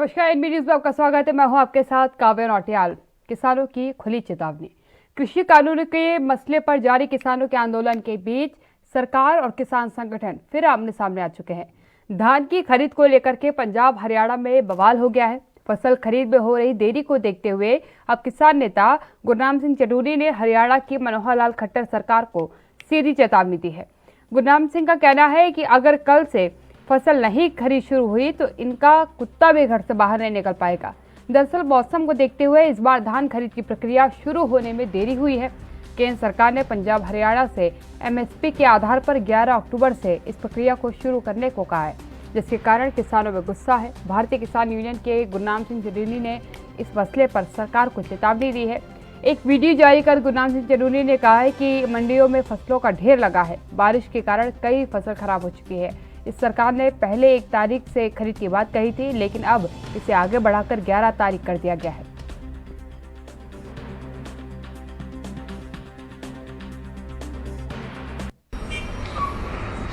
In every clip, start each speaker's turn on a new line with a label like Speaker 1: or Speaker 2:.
Speaker 1: नमस्कार, NB news में आपका स्वागत है। मैं हूं आपके साथ काव्य नौटियाल। किसानों की खुली चेतावनी। कृषि कानून के मसले पर जारी किसानों के आंदोलन के बीच सरकार और किसान संगठन फिर आमने सामने आ चुके हैं। धान की खरीद को लेकर के पंजाब हरियाणा में बवाल हो गया है। फसल खरीद में हो रही देरी को देखते हुए अब किसान नेता गुरनाम सिंह चडूरी ने हरियाणा की मनोहर लाल खट्टर सरकार को सीधी चेतावनी दी है। गुरनाम सिंह का कहना है कि अगर कल से फसल नहीं खरीद शुरू हुई तो इनका कुत्ता भी घर से बाहर नहीं निकल पाएगा। दरअसल मौसम को देखते हुए इस बार धान खरीद की प्रक्रिया शुरू होने में देरी हुई है। केंद्र सरकार ने पंजाब हरियाणा से एमएसपी के आधार पर 11 अक्टूबर से इस प्रक्रिया को शुरू करने को कहा है, जिसके कारण किसानों में गुस्सा है। भारतीय किसान यूनियन के गुरनाम सिंह चडूरी ने इस मसले पर सरकार को चेतावनी दी है। एक वीडियो जारी कर गुरनाम सिंह चडूरी ने कहा है कि मंडियों में फसलों का ढेर लगा है। बारिश के कारण कई फसल खराब हो चुकी है। इस सरकार ने पहले 1 तारीख से खरीद की बात कही थी, लेकिन अब इसे आगे बढ़ाकर 11 तारीख कर दिया गया है।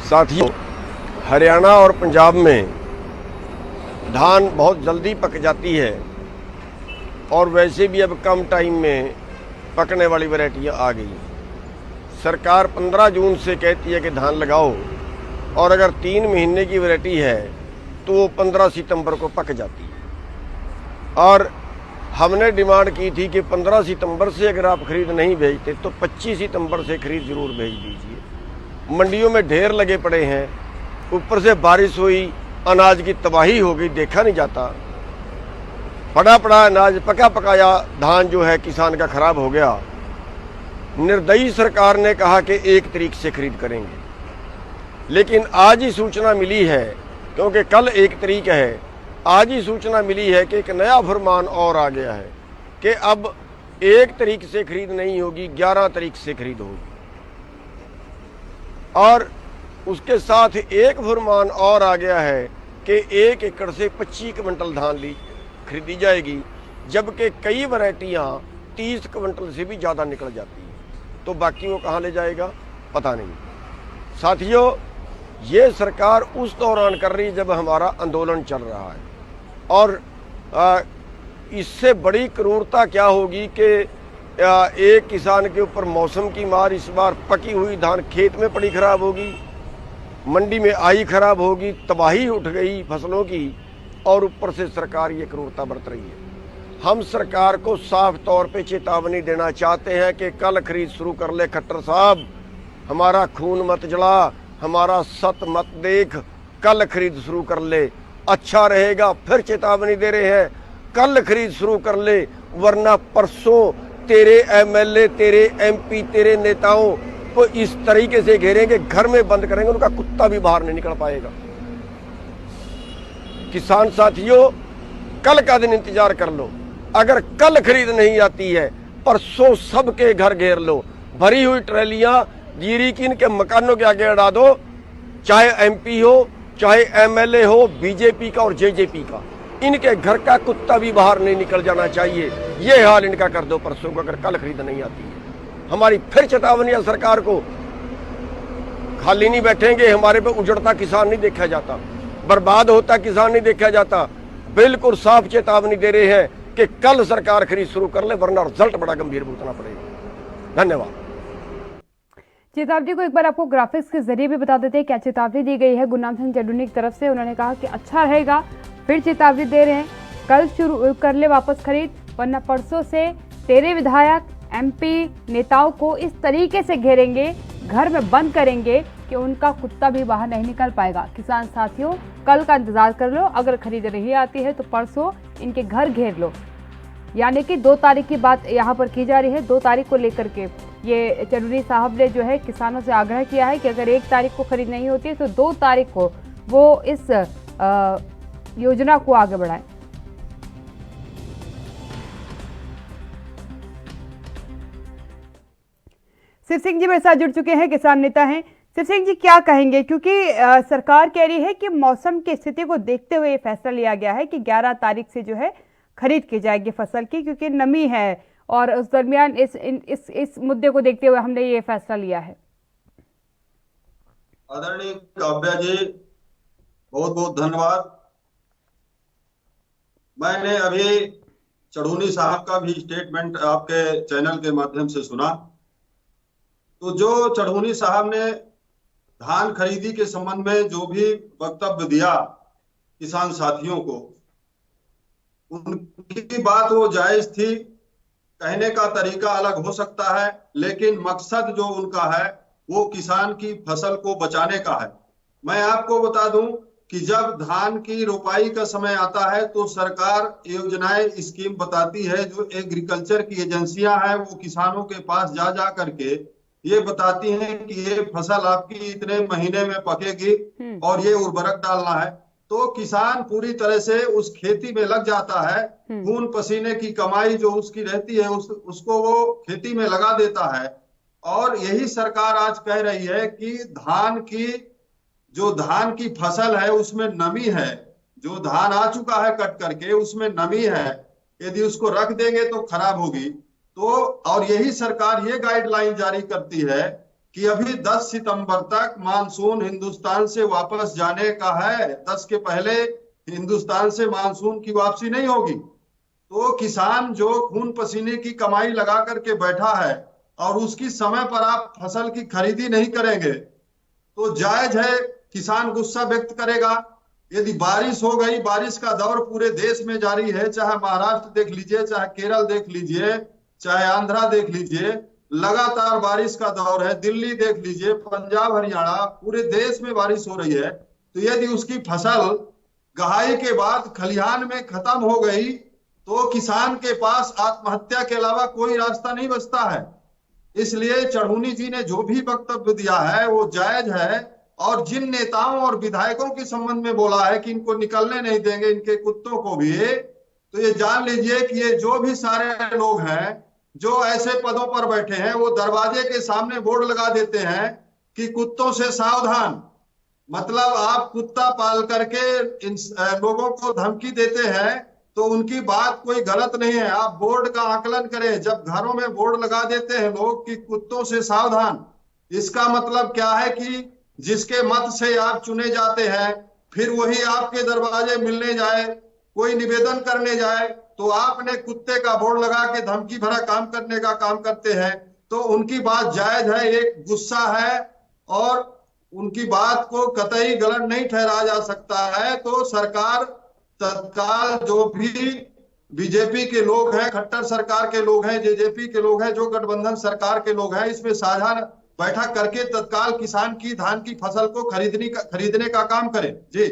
Speaker 2: साथियों, हरियाणा और पंजाब में धान बहुत जल्दी पक जाती है और वैसे भी अब कम टाइम में पकने वाली वैरायटियाँ आ गई। सरकार 15 जून से कहती है कि धान लगाओ, और अगर 3 महीने की वैरायटी है तो वो 15 सितंबर को पक जाती है। और हमने डिमांड की थी कि 15 सितंबर से अगर आप खरीद नहीं भेजते तो 25 सितंबर से खरीद जरूर भेज दीजिए। मंडियों में ढेर लगे पड़े हैं, ऊपर से बारिश हुई, अनाज की तबाही हो गई, देखा नहीं जाता। पड़ा पड़ा अनाज, पका पकाया धान जो है किसान का खराब हो गया। निर्दयी सरकार ने कहा कि 1 तारीख से खरीद करेंगे, लेकिन आज ही सूचना मिली है, क्योंकि कल 1 तारीख है, आज ही सूचना मिली है कि एक नया फरमान और आ गया है कि अब 1 तारीख से खरीद नहीं होगी, 11 तारीख से खरीद होगी। और उसके साथ एक फरमान और आ गया है कि 1 एकड़ से 25 क्विंटल धान खरीदी जाएगी, जबकि कई वैरायटियाँ 30 क्विंटल से भी ज़्यादा निकल जाती हैं। तो बाकी वो कहाँ ले जाएगा पता नहीं। साथियों, ये सरकार उस दौरान कर रही है जब हमारा आंदोलन चल रहा है, और इससे बड़ी क्रूरता क्या होगी कि एक किसान के ऊपर मौसम की मार। इस बार पकी हुई धान खेत में पड़ी खराब होगी, मंडी में आई खराब होगी, तबाही उठ गई फसलों की, और ऊपर से सरकार ये क्रूरता बरत रही है। हम सरकार को साफ तौर पे चेतावनी देना चाहते हैं कि कल खरीद शुरू कर ले खट्टर साहब, हमारा खून मत जला, हमारा सत मत देख, कल खरीद शुरू कर ले, अच्छा रहेगा। फिर चेतावनी दे रहे हैं, कल खरीद शुरू कर ले, वरना परसों तेरे एमएलए, तेरे एमपी, तेरे नेताओं को इस तरीके से घेरेंगे, घर में बंद करेंगे, उनका कुत्ता भी बाहर नहीं निकल पाएगा। किसान साथियों, कल का दिन इंतजार कर लो। अगर कल खरीद नहीं आती है, परसों सबके घर घेर लो, भरी हुई ट्रैलियां जीरी की इनके मकानों के आगे अड़ा दो, चाहे एमपी हो, चाहे एमएलए हो, बीजेपी का और जेजेपी का, इनके घर का कुत्ता भी बाहर नहीं निकल जाना चाहिए। ये हाल इनका कर दो परसों को, अगर कल खरीद नहीं आती है। हमारी फिर चेतावनी है सरकार को, खाली नहीं बैठेंगे। हमारे पे उजड़ता किसान नहीं देखा जाता, बर्बाद होता किसान नहीं देखा जाता। बिल्कुल साफ चेतावनी दे रहे हैं कि कल सरकार खरीद शुरू कर ले, वरना रिजल्ट बड़ा गंभीर भुगतना पड़ेगा। धन्यवाद।
Speaker 1: चेतावनी को एक बार आपको ग्राफिक्स के जरिए भी बता देते हैं क्या चेतावनी दी गई है गुरनाम सिंह चडूरी की तरफ से। उन्होंने कहा कि अच्छा रहेगा, फिर चेतावनी दे रहे हैं, कल शुरू कर ले वापस खरीद, वरना परसों से तेरे विधायक, एमपी नेताओं को इस तरीके से घेरेंगे, घर में बंद करेंगे कि उनका कुत्ता भी बाहर नहीं निकल पाएगा। किसान साथियों, कल का इंतजार कर लो, अगर खरीद नहीं आती है तो परसों इनके घर घेर लो। यानी कि 2 तारीख की बात यहाँ पर की जा रही है। 2 तारीख को लेकर के ये चडूरी साहब ने जो है किसानों से आग्रह किया है कि अगर 1 तारीख को खरीद नहीं होती है तो 2 तारीख को वो इस योजना को आगे बढ़ाएं। शिव सिंह जी मेरे साथ जुड़ चुके हैं, किसान नेता हैं। शिव सिंह जी, क्या कहेंगे, क्योंकि सरकार कह रही है कि मौसम की स्थिति को देखते हुए ये फैसला लिया गया है कि 11 तारीख से जो है खरीद की जाएगी फसल की, क्योंकि नमी है, और उस दरमियान इस मुद्दे को देखते हुए हमने ये फैसला लिया है।
Speaker 3: आदरणीय काव्या जी, बहुत बहुत धन्यवाद। मैंने अभी चढ़ूनी साहब का भी स्टेटमेंट आपके चैनल के माध्यम से सुना। तो जो चढ़ूनी साहब ने धान खरीदी के संबंध में जो भी वक्तव्य दिया किसान साथियों को, उनकी बात वो जायज थी। कहने का तरीका अलग हो सकता है, लेकिन मकसद जो उनका है वो किसान की फसल को बचाने का है। मैं आपको बता दूं कि जब धान की रोपाई का समय आता है तो सरकार योजनाएं स्कीम बताती है। जो एग्रीकल्चर की एजेंसियां हैं वो किसानों के पास जा करके ये बताती हैं कि ये फसल आपकी इतने महीने में पकेगी और ये उर्वरक डालना है। तो किसान पूरी तरह से उस खेती में लग जाता है। खून पसीने की कमाई जो उसकी रहती है उसको वो खेती में लगा देता है। और यही सरकार आज कह रही है कि धान की फसल है उसमें नमी है। जो धान आ चुका है कट करके उसमें नमी है, यदि उसको रख देंगे तो खराब होगी। तो और यही सरकार ये गाइडलाइन जारी करती है कि अभी 10 सितंबर तक मानसून हिंदुस्तान से वापस जाने का है। 10 के पहले हिंदुस्तान से मानसून की वापसी नहीं होगी। तो किसान जो खून पसीने की कमाई लगा करके बैठा है और उसकी समय पर आप फसल की खरीदी नहीं करेंगे तो जायज है किसान गुस्सा व्यक्त करेगा। यदि बारिश हो गई, बारिश का दौर पूरे देश में जारी है, चाहे महाराष्ट्र देख लीजिए, चाहे केरल देख लीजिए, चाहे आंध्रा देख लीजिए, लगातार बारिश का दौर है। दिल्ली देख लीजिए, पंजाब, हरियाणा, पूरे देश में बारिश हो रही है। तो यदि उसकी फसल गहाई के बाद खलिहान में खत्म हो गई तो किसान के पास आत्महत्या के अलावा कोई रास्ता नहीं बचता है। इसलिए चढ़ूनी जी ने जो भी वक्तव्य दिया है वो जायज है। और जिन नेताओं और विधायकों के संबंध में बोला है कि इनको निकलने नहीं देंगे, इनके कुत्तों को भी, तो ये जान लीजिए कि ये जो भी सारे लोग हैं जो ऐसे पदों पर बैठे हैं वो दरवाजे के सामने बोर्ड लगा देते हैं कि कुत्तों से सावधान। मतलब आप कुत्ता पाल करके इन लोगों को धमकी देते हैं तो उनकी बात कोई गलत नहीं है। आप बोर्ड का आकलन करें। जब घरों में बोर्ड लगा देते हैं लोग कि कुत्तों से सावधान, इसका मतलब क्या है कि जिसके मत से आप चुने जाते हैं फिर वही आपके दरवाजे मिलने जाए, कोई निवेदन करने जाए तो आपने कुत्ते का बोर्ड लगा के धमकी भरा काम करने का काम करते हैं। तो उनकी बात जायज है, एक गुस्सा है और उनकी बात को कतई गलत नहीं ठहराया जा सकता है। तो सरकार तत्काल जो भी बीजेपी के लोग हैं, खट्टर सरकार के लोग हैं, जेजेपी के लोग हैं, जो गठबंधन सरकार के लोग हैं, इसमें साझा बैठक करके तत्काल किसान की धान की फसल को खरीदने का काम करें। जी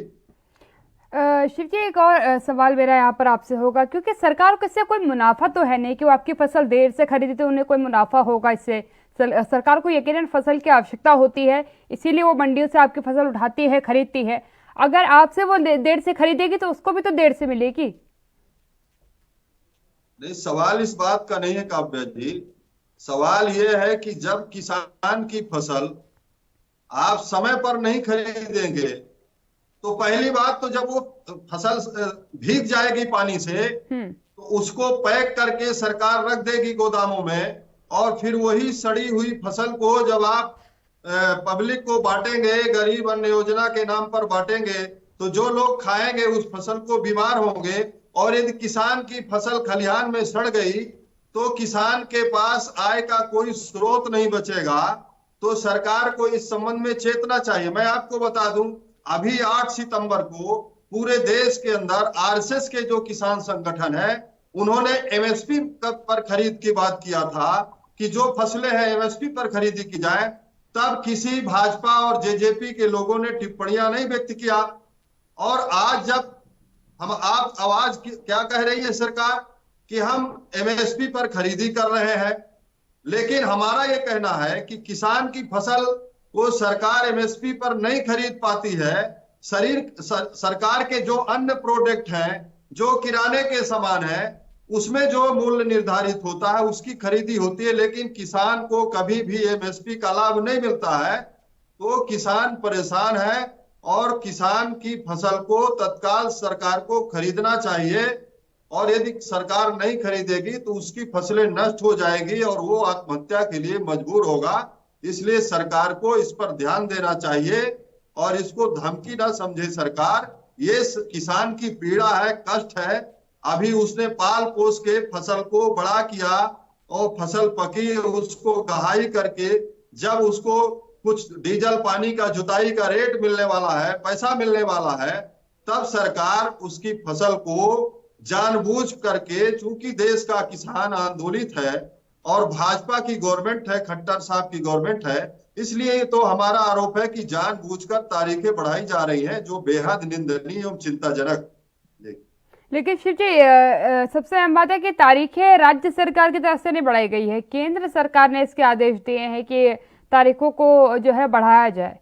Speaker 1: शिव जी, एक और सवाल मेरा यहाँ पर आपसे होगा, क्योंकि सरकार को इससे कोई मुनाफा तो है नहीं कि वो आपकी फसल देर से खरीदी तो उन्हें कोई मुनाफा होगा इससे। सरकार को यकीनन फसल की आवश्यकता होती है, इसीलिए वो मंडियों से आपकी फसल उठाती है, खरीदती है। अगर आपसे वो देर से खरीदेगी तो उसको भी तो देर से मिलेगी।
Speaker 3: नहीं, सवाल इस बात का नहीं है काव्या जी। सवाल ये है कि जब किसान की फसल आप समय पर नहीं खरीदेंगे तो पहली बात तो जब वो फसल भीग जाएगी पानी से तो उसको पैक करके सरकार रख देगी गोदामों में, और फिर वही सड़ी हुई फसल को जब आप पब्लिक को बांटेंगे, गरीब अन्न योजना के नाम पर बांटेंगे, तो जो लोग खाएंगे उस फसल को बीमार होंगे। और यदि किसान की फसल खलिहान में सड़ गई तो किसान के पास आय का कोई स्रोत नहीं बचेगा। तो सरकार को इस संबंध में चेतना चाहिए। मैं आपको बता दूं, अभी 8 सितंबर को पूरे देश के अंदर आरएसएस के जो किसान संगठन है उन्होंने एमएसपी पर खरीद की बात किया था कि जो फसलें हैं एमएसपी पर खरीदी की जाए। तब किसी भाजपा और जेजेपी के लोगों ने टिप्पणियां नहीं व्यक्त किया। और आज जब आप आवाज क्या कह रही है सरकार कि हम एमएसपी पर खरीदी कर रहे हैं, लेकिन हमारा यह कहना है कि किसान की फसल को सरकार एमएसपी पर नहीं खरीद पाती है। सरकार के जो अन्य प्रोडक्ट हैं, जो किराने के सामान है, उसमें जो मूल्य निर्धारित होता है उसकी खरीदी होती है, लेकिन किसान को कभी भी एमएसपी का लाभ नहीं मिलता है। तो किसान परेशान है और किसान की फसल को तत्काल सरकार को खरीदना चाहिए। और यदि सरकार नहीं खरीदेगी तो उसकी फसलें नष्ट हो जाएगी और वो आत्महत्या के लिए मजबूर होगा। इसलिए सरकार को इस पर ध्यान देना चाहिए और इसको धमकी ना समझे सरकार। ये किसान की पीड़ा है, कष्ट है। अभी उसने पाल पोस के फसल को बड़ा किया और फसल पकी, उसको गहाई करके जब उसको कुछ डीजल पानी का जुताई का रेट मिलने वाला है, पैसा मिलने वाला है, तब सरकार उसकी फसल को जानबूझ करके, चूंकि देश का किसान आंदोलित है और भाजपा की गवर्नमेंट है, खट्टर साहब की गवर्नमेंट है, इसलिए तो हमारा आरोप है कि जानबूझकर तारीखें बढ़ाई जा रही हैं, जो बेहद निंदनीय एवं चिंताजनक।
Speaker 1: लेकिन शिव जी, सबसे अहम बात है कि तारीखें राज्य सरकार की तरफ से नहीं बढ़ाई गई है, केंद्र सरकार ने इसके आदेश दिए हैं कि तारीखों को जो है बढ़ाया जाए।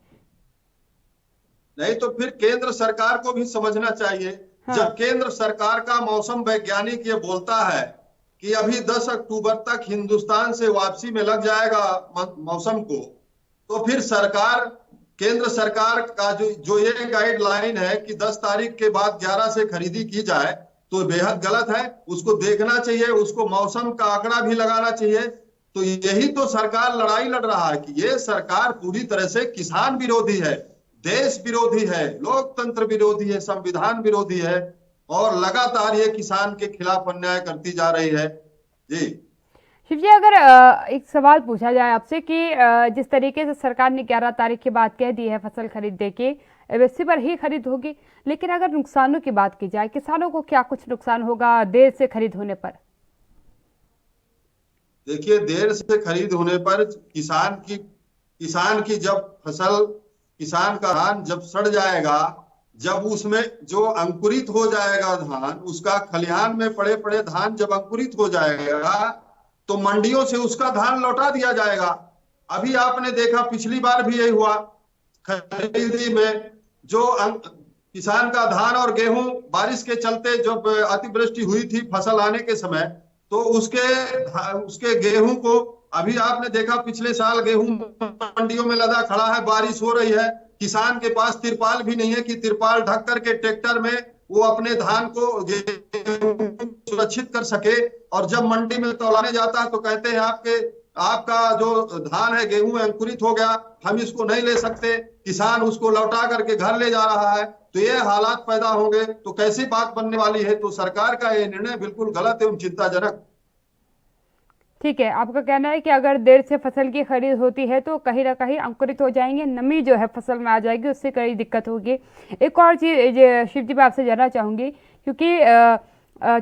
Speaker 3: नहीं तो फिर केंद्र सरकार को भी समझना चाहिए।
Speaker 1: हाँ।
Speaker 3: जब केंद्र सरकार का मौसम वैज्ञानिक ये बोलता है कि अभी 10 अक्टूबर तक हिंदुस्तान से वापसी में लग जाएगा मौसम को, तो फिर केंद्र सरकार का जो ये गाइडलाइन है कि 10 तारीख के बाद 11 से खरीदी की जाए, तो बेहद गलत है। उसको देखना चाहिए, उसको मौसम का आंकड़ा भी लगाना चाहिए। तो यही तो सरकार लड़ाई लड़ रहा है कि ये सरकार पूरी तरह से किसान विरोधी है, देश विरोधी है, लोकतंत्र विरोधी है, संविधान विरोधी है और लगातार ये किसान के खिलाफ अन्याय करती जा रही है। जी
Speaker 1: शिव जी, अगर एक सवाल पूछा जाए आपसे कि जिस तरीके से सरकार ने 11 तारीख के बाद कह दी है फसल खरीदने की, एमएसपी पर ही खरीद होगी, लेकिन अगर नुकसानों की बात की जाए, किसानों को क्या कुछ नुकसान होगा देर से खरीद होने पर?
Speaker 3: देखिए, देर से खरीद होने पर किसान की जब फसल, किसान का धान जब सड़ जाएगा, जब उसमें जो अंकुरित हो जाएगा धान, उसका खलिहान में पड़े पड़े धान जब अंकुरित हो जाएगा, तो मंडियों से उसका धान लौटा दिया जाएगा। अभी आपने देखा पिछली बार भी यही हुआ, खरीदी में जो किसान का धान और गेहूं बारिश के चलते जब अतिवृष्टि हुई थी फसल आने के समय, तो उसके गेहूं को, अभी आपने देखा पिछले साल गेहूं मंडियों में लदा खड़ा है, बारिश हो रही है, किसान के पास तिरपाल भी नहीं है कि तिरपाल ढक करके ट्रैक्टर में वो अपने धान को सुरक्षित कर सके। और जब मंडी में तौलाने जाता है तो कहते हैं आपका जो धान है, गेहूं अंकुरित हो गया, हम इसको नहीं ले सकते, किसान उसको लौटा करके घर ले जा रहा है। तो ये हालात पैदा होंगे तो कैसी बात बनने वाली है। तो सरकार का ये निर्णय बिल्कुल गलत एवं चिंताजनक।
Speaker 1: ठीक है, आपका कहना है कि अगर देर से फसल की खरीद होती है तो कहीं ना कहीं अंकुरित हो जाएंगे, नमी जो है फसल में आ जाएगी, उससे कई दिक्कत होगी। एक और चीज शिव जी मैं आपसे जानना चाहूंगी, क्योंकि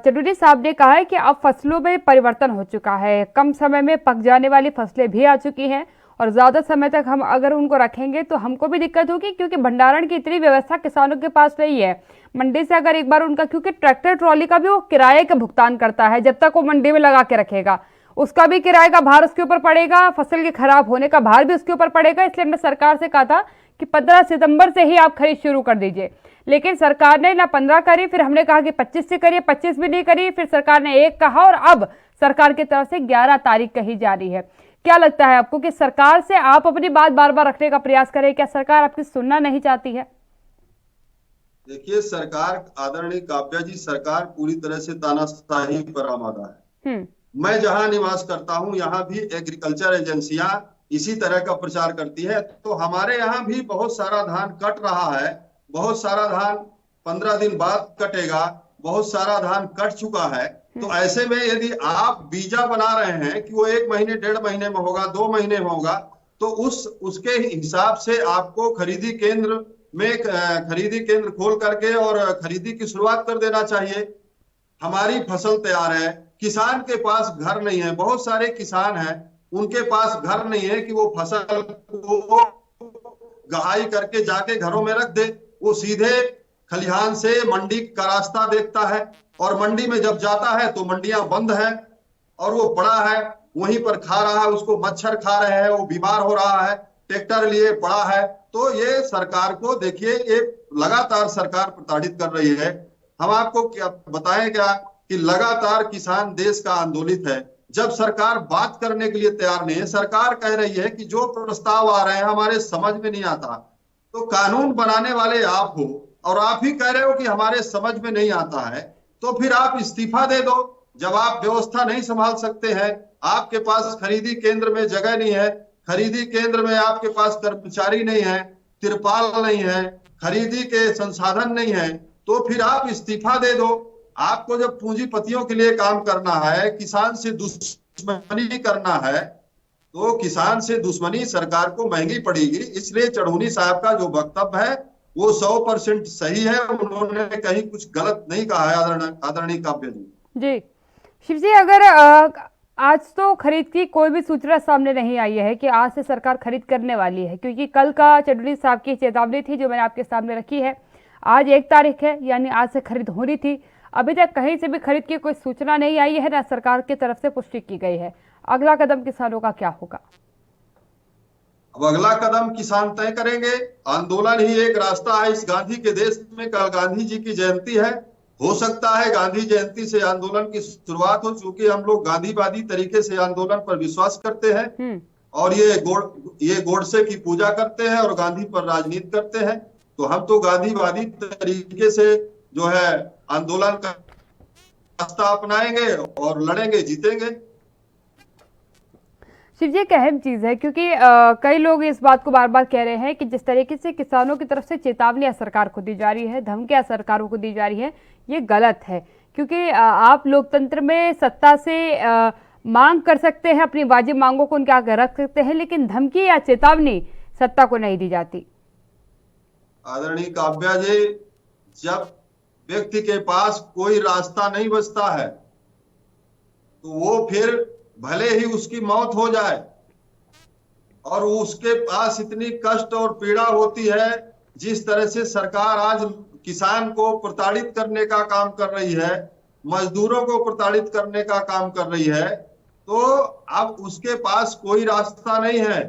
Speaker 1: चौधरी साहब ने कहा है कि अब फसलों में परिवर्तन हो चुका है, कम समय में पक जाने वाली फसलें भी आ चुकी हैं और ज़्यादा समय तक हम अगर उनको रखेंगे तो हमको भी दिक्कत होगी, क्योंकि भंडारण की इतनी व्यवस्था किसानों के पास नहीं है। मंडी से अगर एक बार उनका, क्योंकि ट्रैक्टर ट्रॉली का भी वो किराए का भुगतान करता है, जब तक वो मंडी में लगा के रखेगा उसका भी किराए का भार उसके ऊपर पड़ेगा, फसल के खराब होने का भार भी उसके ऊपर पड़ेगा। इसलिए हमने सरकार से कहा था कि 15 सितंबर से ही आप खरीद शुरू कर दीजिए, लेकिन सरकार ने ना 15 करी, फिर हमने कहा कि 25 से करिए, 25 भी नहीं करी, फिर सरकार ने 1 कहा और अब सरकार की तरफ से 11 तारीख कही जा रही है। क्या लगता है आपको कि सरकार से आप अपनी बात बार बार रखने का प्रयास करें, क्या सरकार आपकी सुनना नहीं चाहती है?
Speaker 3: देखिए, सरकार, आदरणीय काव्या जी, सरकार पूरी तरह से तानाशाही पर आमादा है। मैं जहां निवास करता हूं यहाँ भी एग्रीकल्चर एजेंसियां इसी तरह का प्रचार करती है। तो हमारे यहाँ भी बहुत सारा धान कट रहा है, बहुत सारा धान 15 दिन बाद कटेगा, बहुत सारा धान कट चुका है। तो ऐसे में यदि आप बीजा बना रहे हैं कि वो 1 महीने 1.5 महीने में होगा, 2 महीने में होगा, तो उसके हिसाब से आपको खरीदी केंद्र खोल करके और खरीदी की शुरुआत कर देना चाहिए। हमारी फसल तैयार है, किसान के पास घर नहीं है, बहुत सारे किसान हैं उनके पास घर नहीं है कि वो फसल को गहाई करके जाके घरों में रख दे, वो सीधे खलिहान से मंडी का रास्ता देखता है और मंडी में जब जाता है तो मंडियां बंद है और वो पड़ा है वहीं पर खा रहा है, उसको मच्छर खा रहे हैं, वो बीमार हो रहा है, ट्रैक्टर लिए पड़ा है। तो ये सरकार को देखिए, ये लगातार सरकार प्रताड़ित कर रही है। हम आपको क्या बताएं क्या कि लगातार किसान देश का आंदोलित है। जब सरकार बात करने के लिए तैयार नहीं है, सरकार कह रही है कि जो प्रस्ताव आ रहे हैं हमारे समझ में नहीं आता, तो कानून बनाने वाले आप हो और आप ही कह रहे हो कि हमारे समझ में नहीं आता है, तो फिर आप इस्तीफा दे दो। जब आप व्यवस्था नहीं संभाल सकते हैं, आपके पास खरीदी केंद्र में जगह नहीं है, खरीदी केंद्र में आपके पास कर्मचारी नहीं है, तिरपाल नहीं है, खरीदी के संसाधन नहीं है, तो फिर आप इस्तीफा दे दो। आपको जब पूंजीपतियों के लिए काम करना है, किसान से दुश्मनी करना है, तो किसान से दुश्मनी सरकार को महंगी पड़ेगी। इसलिए चढ़ूनी साहब का जो वक्तव्य है वो 100% सही है। उन्होंने कहीं कुछ गलत नहीं कहा है आदरणीय काव्या जी।
Speaker 1: जी शिव जी, अगर आज तो खरीद की कोई भी सूचना सामने नहीं आई है कि आज से सरकार खरीद करने वाली है, क्योंकि कल का चढ़ूनी साहब की चेतावनी थी जो मैंने आपके सामने रखी है। आज 1 तारीख है, यानी आज से खरीद होनी थी। अभी तक कहीं से भी खरीद की कोई सूचना नहीं आई है, ना सरकार की तरफ से पुष्टि की गई है। अगला कदम किसानों का क्या होगा?
Speaker 3: अब अगला कदम किसान तय करेंगे। आंदोलन ही एक रास्ता है इस गांधी के देश में। कल गांधी जी की जयंती है, हो सकता है गांधी जयंती से आंदोलन की शुरुआत हो, चूंकि हम लोग गांधीवादी तरीके से आंदोलन पर विश्वास करते हैं और ये गोडसे की पूजा करते हैं और गांधी पर राजनीति करते हैं। तो हम तो गांधीवादी तरीके से जो है आंदोलन का रास्ता अपनाएंगे और लड़ेंगे, जीतेंगे।
Speaker 1: शिव जी, एक अहम चीज है, क्योंकि कई लोग इस बात को बार बार कह रहे हैं कि जिस तरीके से किसानों की तरफ से चेतावनियां सरकार को दी जा रही है, धमकियां सरकारों को दी जा रही है, ये गलत है। क्योंकि आप लोकतंत्र में सत्ता से मांग कर सकते हैं, अपनी वाजिब मांगों को उनके आगे रख सकते हैं, लेकिन धमकी या चेतावनी सत्ता को नहीं दी जाती।
Speaker 3: आदरणीय काव्या जी, जब व्यक्ति के पास कोई रास्ता नहीं बचता है तो वो फिर भले ही उसकी मौत हो जाए और उसके पास इतनी कष्ट और पीड़ा होती है, जिस तरह से सरकार आज किसान को प्रताड़ित करने का काम कर रही है, मजदूरों को प्रताड़ित करने का काम कर रही है, तो अब उसके पास कोई रास्ता नहीं है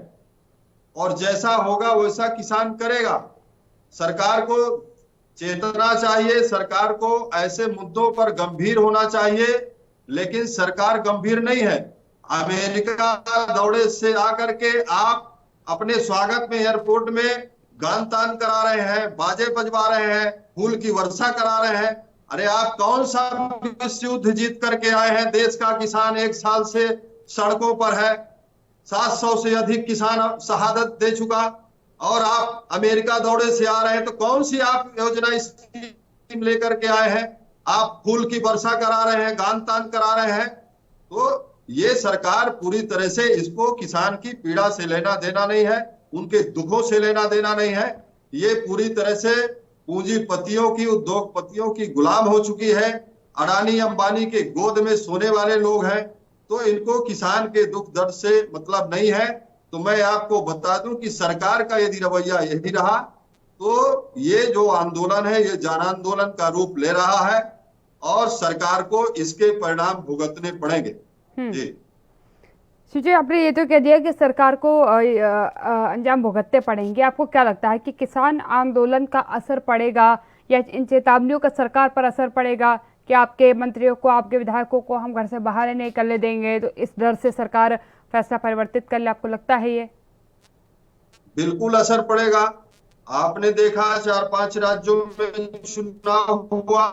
Speaker 3: और जैसा होगा वैसा किसान करेगा। सरकार को चेतना चाहिए, सरकार को ऐसे मुद्दों पर गंभीर होना चाहिए, लेकिन सरकार गंभीर नहीं है। अमेरिका दौड़े से आकर के आप अपने स्वागत में एयरपोर्ट में गान तान करा रहे हैं, बाजे बजवा रहे हैं, फूल की वर्षा करा रहे हैं। अरे आप कौन सा विश्व युद्ध जीत करके आए हैं? देश का किसान 1 साल से सड़कों पर है, 700 से अधिक किसान शहादत दे चुका और आप अमेरिका दौड़े से आ रहे हैं। तो कौन सी आप योजना स्कीम लेकर के आए हैं? आप फूल की वर्षा करा रहे हैं, गान तान करा रहे हैं। तो ये सरकार पूरी तरह से, इसको किसान की पीड़ा से लेना देना नहीं है, उनके दुखों से लेना देना नहीं है। ये पूरी तरह से पूंजीपतियों की, उद्योगपतियों की गुलाम हो चुकी है। अडानी अंबानी के गोद में सोने वाले लोग हैं, तो इनको किसान के दुख दर्द से मतलब नहीं है। तो मैं आपको बता दूं कि सरकार का यदि रवैया यही रहा तो ये जो आंदोलन है ये जन आंदोलन का रूप ले रहा है और सरकार को इसके परिणाम भुगतने पड़ेंगे। जी
Speaker 1: जी, आपने ये तो कह दिया कि सरकार को अंजाम भुगतने पड़ेंगे। आपको क्या लगता है कि किसान आंदोलन का असर पड़ेगा या इन चेतावनियों का सरकार पर असर पड़ेगा कि आपके मंत्रियों को, आपके विधायकों को हम घर से बाहर नहीं निकलने देंगे, तो इस डर से सरकार फैसला परिवर्तित कर ले? आपको लगता है ये?
Speaker 3: बिल्कुल असर पड़ेगा। आपने देखा 4-5 राज्यों में चुनाव हुआ,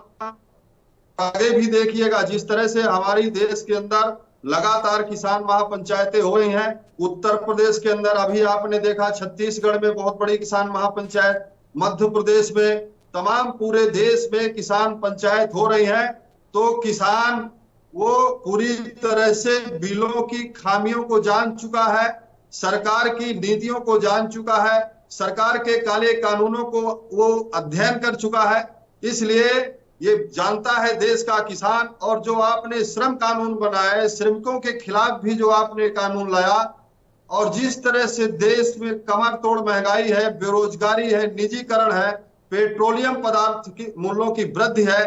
Speaker 3: आगे भी देखिएगा जिस तरह से हमारी देश के अंदर लगातार किसान महापंचायतें हो रही हैं। उत्तर प्रदेश के अंदर अभी आपने देखा, छत्तीसगढ़ में बहुत बड़ी किसान महापंचायत, मध्य प्रदेश में, तमाम पूरे देश में किसान पंचायत हो रही है। तो किसान वो पूरी तरह से बिलों की खामियों को जान चुका है, सरकार की नीतियों को जान चुका है, सरकार के काले कानूनों को वो अध्ययन कर चुका है। इसलिए ये जानता है देश का किसान। और जो आपने श्रम कानून बनाया, श्रमिकों के खिलाफ भी जो आपने कानून लाया, और जिस तरह से देश में कमर तोड़ महंगाई है, बेरोजगारी है, निजीकरण है, पेट्रोलियम पदार्थ की मूल्यों की वृद्धि है,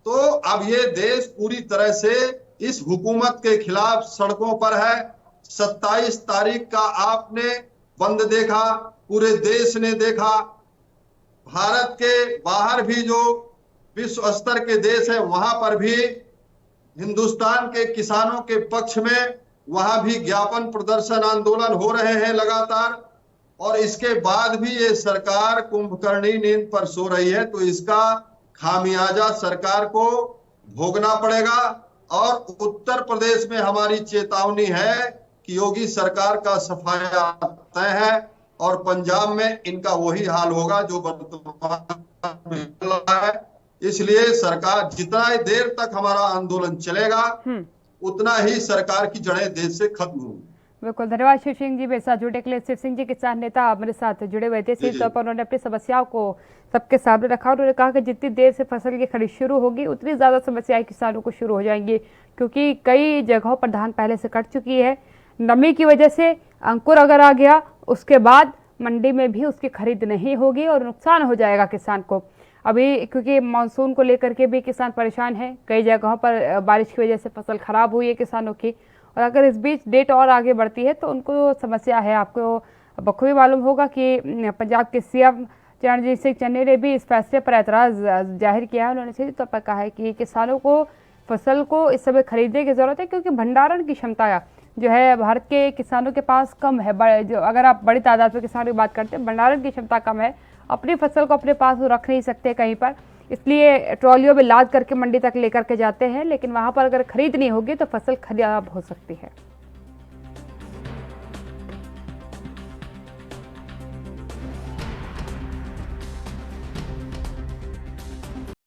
Speaker 3: तो अब ये देश पूरी तरह से इस हुकूमत के खिलाफ सड़कों पर है। 27 तारीख का आपने बंद देखा, पूरे देश ने देखा। भारत के बाहर भी जो विश्व स्तर के देश है वहां पर भी हिंदुस्तान के किसानों के पक्ष में वहां भी ज्ञापन, प्रदर्शन, आंदोलन हो रहे हैं लगातार। और इसके बाद भी ये सरकार कुंभकर्णी नींद पर सो रही है। तो इसका खामियाजा सरकार को भोगना पड़ेगा। और उत्तर प्रदेश में हमारी चेतावनी है कि योगी सरकार का सफाया तय है और पंजाब में इनका वही हाल होगा जो वर्तमान में चल रहा है। इसलिए सरकार जितना ही देर तक हमारा आंदोलन चलेगा उतना ही सरकार की जड़ें देश से खत्म होंगी।
Speaker 1: बिल्कुल, धन्यवाद शिव सिंह जी मेरे साथ जुड़ने के लिए। शिव सिंह जी किसान नेता मेरे साथ जुड़े हुए थे। सीधे तौर पर उन्होंने अपनी समस्याओं को सबके सामने रखा। उन्होंने कहा कि जितनी देर से फसल की खरीद शुरू होगी उतनी ज्यादा समस्याएं किसानों को शुरू हो जाएंगी, क्योंकि कई जगहों पर धान पहले से कट चुकी है। नमी की वजह से अंकुर अगर आ गया उसके बाद मंडी में भी उसकी खरीद नहीं होगी और नुकसान हो जाएगा किसान को। अभी क्योंकि मानसून को लेकर के भी किसान परेशान है, कई जगहों पर बारिश की वजह से फसल खराब हुई है किसानों की, और अगर इस बीच डेट और आगे बढ़ती है तो उनको समस्या है। आपको बखूबी मालूम होगा कि पंजाब के सीएम चरणजीत सिंह चन्नी ने भी इस फैसले पर ऐतराज जाहिर किया है। उन्होंने सीधे तौर पर कहा है कि किसानों को फसल को इस समय खरीदने की जरूरत है, क्योंकि भंडारण की क्षमता जो है भारत के किसानों के पास कम है। जो अगर आप बड़ी तादाद में किसानों की बात करते हैं, भंडारण की क्षमता कम है, अपनी फसल को अपने पास रख नहीं सकते कहीं पर, इसलिए ट्रॉलियों में लाद करके मंडी तक लेकर के जाते हैं, लेकिन वहां पर अगर खरीद नहीं होगी तो फसल खराब हो सकती है।